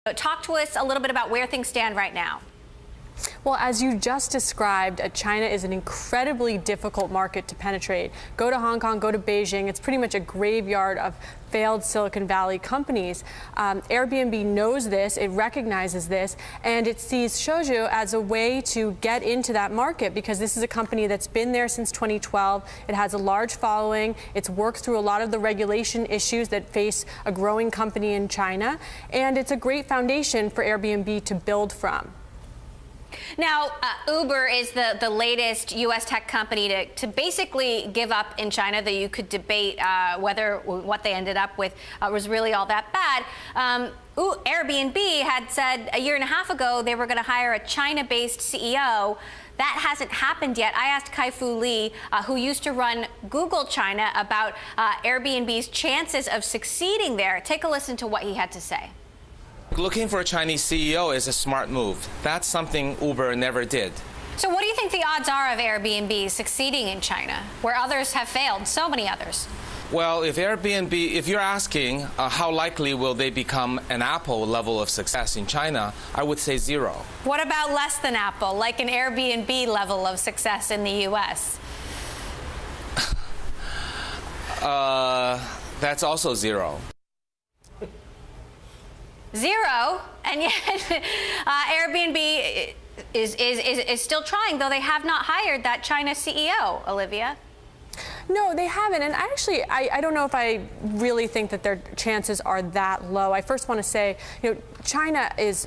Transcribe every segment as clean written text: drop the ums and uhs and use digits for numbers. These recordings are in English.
Talk to us a little bit about where things stand right now. Well, as you just described, China is an incredibly difficult market to penetrate. Go to Hong Kong, go to Beijing. It's pretty much a graveyard of failed Silicon Valley companies. Airbnb knows this, it recognizes this, and it sees Xiaozhu as a way to get into that market because this is a company that's been there since 2012. It has a large following. It's worked through a lot of the regulation issues that face a growing company in China, and it's a great foundation for Airbnb to build from. Now, Uber is the latest U.S. tech company to basically give up in China. That you could debate whether what they ended up with was really all that bad. Airbnb had said a year and a half ago they were going to hire a China-based CEO. That hasn't happened yet. I asked Kai-Fu Lee, who used to run Google China, about Airbnb's chances of succeeding there. Take a listen to what he had to say. Looking for a Chinese CEO is a smart move. That's something Uber never did. So what do you think the odds are of Airbnb succeeding in China, where others have failed, so many others? Well, if you're asking how likely will they become an Apple level of success in China, I would say 0. What about less than Apple, like an Airbnb level of success in the U.S.? That's also 0. 0, and yet Airbnb is still trying, though they have not hired that China CEO, Olivia. No, they haven't, and actually, I don't know if I really think that their chances are that low. I first want to say, China is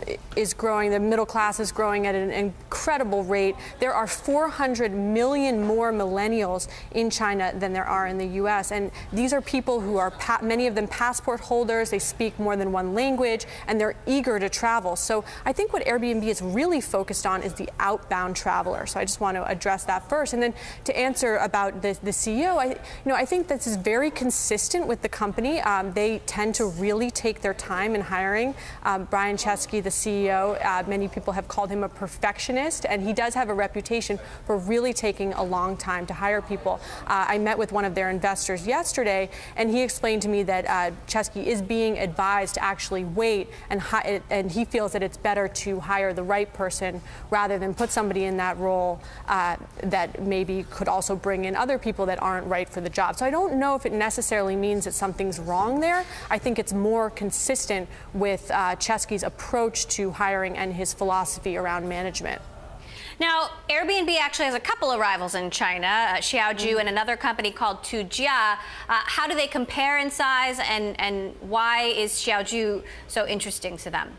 growing. The middle class is growing at an incredible rate. There are 400 million more millennials in China than there are in the U.S., and these are people who are, many of them, passport holders. They speak more than one language, and they're eager to travel. So I think what Airbnb is really focused on is the outbound traveler. So I just want to address that first, and then to answer about the CEO. I think this is very consistent with the company. They tend to really take their time in hiring. Brian Chesky, the CEO, many people have called him a perfectionist, and he does have a reputation for really taking a long time to hire people. I met with one of their investors yesterday, and he explained to me that Chesky is being advised to actually wait, and he feels that it's better to hire the right person rather than put somebody in that role that maybe could also bring in other people that aren't right for the job. So I don't know if it necessarily means that something's wrong there. I think it's more consistent with Chesky's approach to hiring and his philosophy around management. Now, Airbnb actually has a couple of rivals in China, Xiaozhu and another company called Tujia. How do they compare in size, and why is Xiaozhu so interesting to them?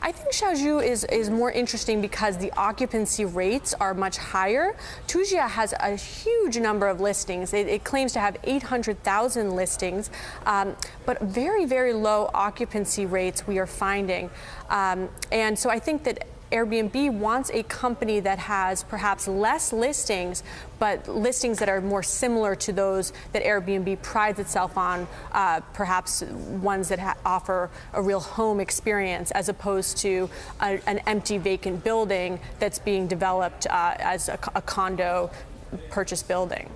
I think Xiaozhu is more interesting because the occupancy rates are much higher. Tujia has a huge number of listings. It claims to have 800,000 listings, but very, very low occupancy rates we are finding. And so I think that Airbnb wants a company that has perhaps less listings, but listings that are more similar to those that Airbnb prides itself on, perhaps ones that offer a real home experience as opposed to an empty vacant building that's being developed as a condo purchase building.